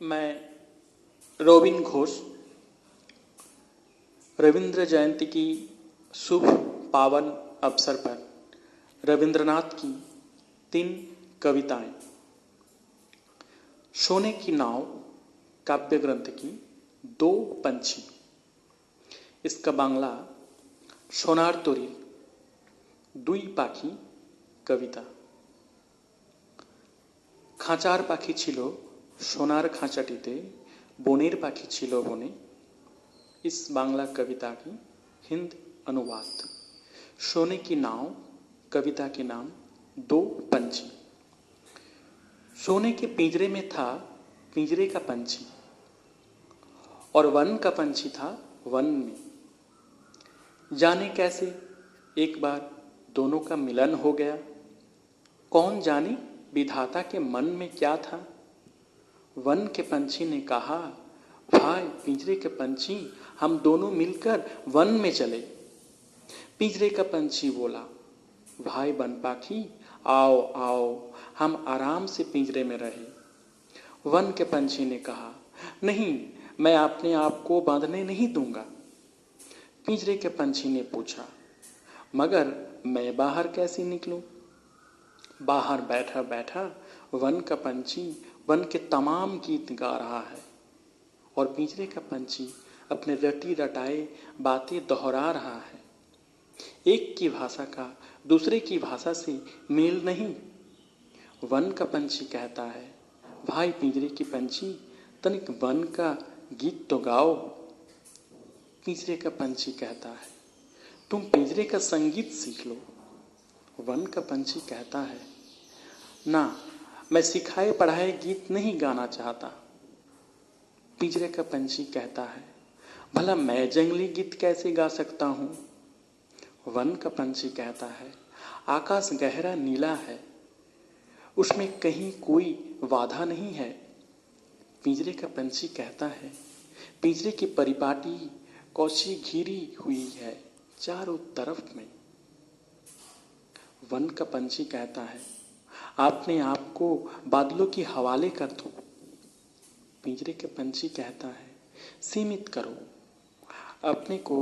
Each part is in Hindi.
मैं रोबिन घोष रविंद्र जयंती की शुभ पावन अवसर पर रविंद्रनाथ की 3 कविताएं। सोने की नाव काव्य ग्रंथ की 2 पंछी। इसका बांग्ला सोनार तोरिल 2 पाखी कविता। खाँचार पाखी छिलो सोनार खाँचाटीते बनेर पाखी छिलो बने। इस बांग्ला कविता की हिंदी अनुवाद। सोने की नाव कविता के नाम 2 पंछी। सोने के पिंजरे में था पिंजरे का पंछी और वन का पंछी था वन में। जाने कैसे एक बार दोनों का मिलन हो गया। कौन जाने विधाता के मन में क्या था। वन के पंछी ने कहा, भाई पिंजरे के पंछी हम दोनों मिलकर वन में चले। पिंजरे का पंछी बोला, भाई वन पाखी आओ आओ हम आराम से पिंजरे में रहे। वन के पंछी ने कहा, नहीं मैं अपने आप को बांधने नहीं दूंगा। पिंजरे के पंछी ने पूछा, मगर मैं बाहर कैसे निकलूं। बाहर बैठा बैठा वन का पंछी वन के तमाम गीत गा रहा है और पिंजरे का पंछी अपने रटी रटाए बातें दोहरा रहा है। एक की भाषा का दूसरे की भाषा से मेल नहीं। वन का पंछी कहता है, भाई पिंजरे की पंछी तनिक वन का गीत तो गाओ। पिंजरे का पंछी कहता है, तुम पिंजरे का संगीत सीख लो। वन का पंछी कहता है, ना मैं सिखाए पढ़ाए गीत नहीं गाना चाहता। पिंजरे का पंछी कहता है, भला मैं जंगली गीत कैसे गा सकता हूँ। वन का पंछी कहता है, आकाश गहरा नीला है उसमें कहीं कोई बाधा नहीं है। पिंजरे का पंछी कहता है, पिंजरे की परिपाटी कौशी घिरी हुई है चारों तरफ में। वन का पंछी कहता है, आपने आप को बादलों की हवाले कर दो। पिंजरे के पंछी कहता है, सीमित करो अपने को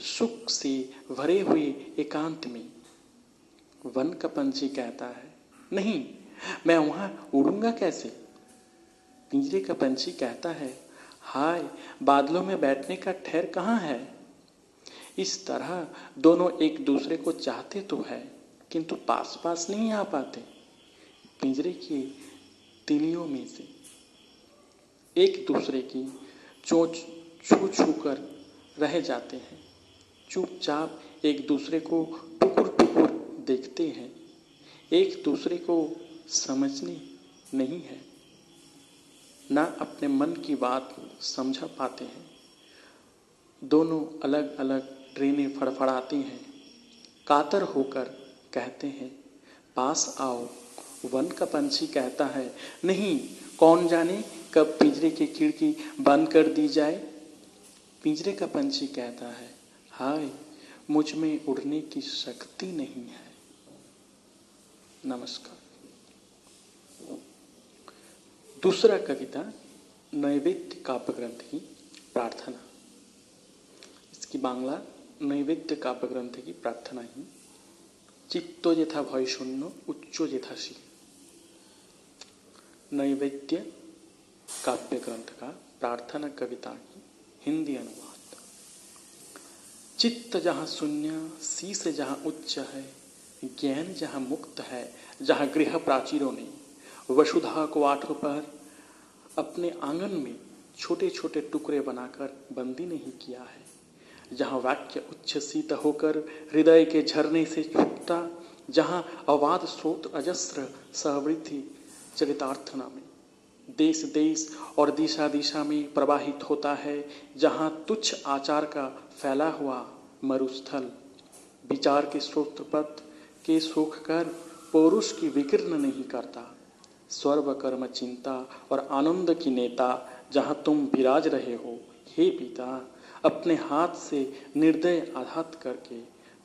सुख से भरे हुए एकांत में। वन का पंछी कहता है, नहीं मैं वहां उड़ूंगा कैसे। पिंजरे का पंछी कहता है, हाय बादलों में बैठने का ठहर कहाँ है। इस तरह दोनों एक दूसरे को चाहते तो है किंतु पास पास नहीं आ पाते। पिंजरे की तिलियों में से एक दूसरे की चोंच छू छू कर रह जाते हैं। चुपचाप एक दूसरे को टुकुर टुकुर देखते हैं। एक दूसरे को समझने नहीं है, ना अपने मन की बात समझा पाते हैं। दोनों अलग अलग ट्रेनें फड़फड़ाती हैं। कातर होकर कहते हैं, पास आओ। वन का पंछी कहता है, नहीं कौन जाने कब पिंजरे की खिड़की बंद कर दी जाए। पिंजरे का पंछी कहता है, हाय मुझ में उड़ने की शक्ति नहीं है। नमस्कार। दूसरा कविता नैवेद्य काव्य ग्रंथ की प्रार्थना। इसकी बांग्ला नैवेद्य काव्य ग्रंथ की प्रार्थना ही। चित्तो जेथा भय शून्य उच्चो जेथा सी। नैवेद्य काव्य ग्रंथ का प्रार्थना कविता की हिंदी अनुवाद। चित्त जहाँ शून्य शीश जहाँ उच्च है, ज्ञान जहाँ मुक्त है, जहाँ गृह प्राचीरों ने वसुधा को 8 पहर अपने आंगन में छोटे छोटे टुकड़े बनाकर बंदी नहीं किया है, जहाँ वाक्य उच्छ्वसित होकर हृदय के झरने से छूटता, जहाँ अवाध स्रोत अजस्र सहवृद्धि चरितार्थना में देश देश और दिशा दिशा में प्रवाहित होता है, जहाँ तुच्छ आचार का फैला हुआ मरुस्थल विचार के स्रोत पथ के सोख कर पौरुष की विकीर्ण नहीं करता। स्वर्ग कर्म चिंता और आनंद की नेता जहाँ तुम विराज रहे हो, हे पिता अपने हाथ से निर्दय आघात करके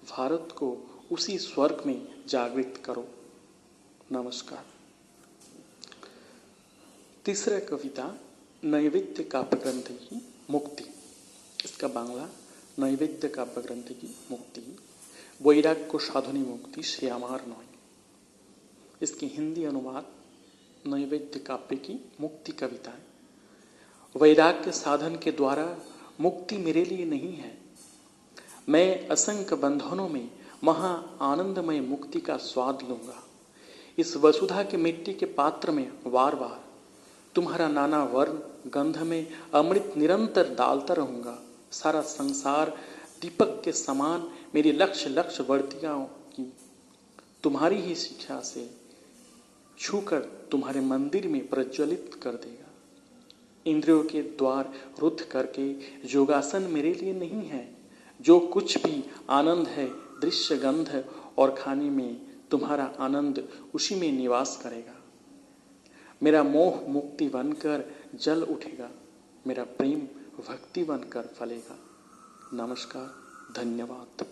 भारत को उसी स्वर्ग में जागृत करो। नमस्कार। तीसरा कविता नैवेद्य काव्य ग्रंथ की मुक्ति। इसका बांग्ला नैवेद्य काव्य ग्रंथ की मुक्ति, वैराग्य साधनी मुक्ति से आमार नय। इसकी हिंदी अनुवाद नैवेद्य काव्य की मुक्ति कविता है। वैराग्य साधन के द्वारा मुक्ति मेरे लिए नहीं है। मैं असंख्य बंधनों में महा आनंदमय मुक्ति का स्वाद लूंगा। इस वसुधा के मिट्टी के पात्र में वार वार तुम्हारा नाना वर्ण गंध में अमृत निरंतर डालता रहूंगा। सारा संसार दीपक के समान मेरी लक्ष्य लक्ष्य वर्तिकाओं की तुम्हारी ही शिक्षा से छूकर तुम्हारे मंदिर में प्रज्वलित कर देगा। इंद्रियों के द्वार रुद्ध करके योगासन मेरे लिए नहीं है। जो कुछ भी आनंद है दृश्य गंध और खाने में, तुम्हारा आनंद उसी में निवास करेगा। मेरा मोह मुक्ति बनकर जल उठेगा, मेरा प्रेम भक्ति बनकर फलेगा। नमस्कार, धन्यवाद।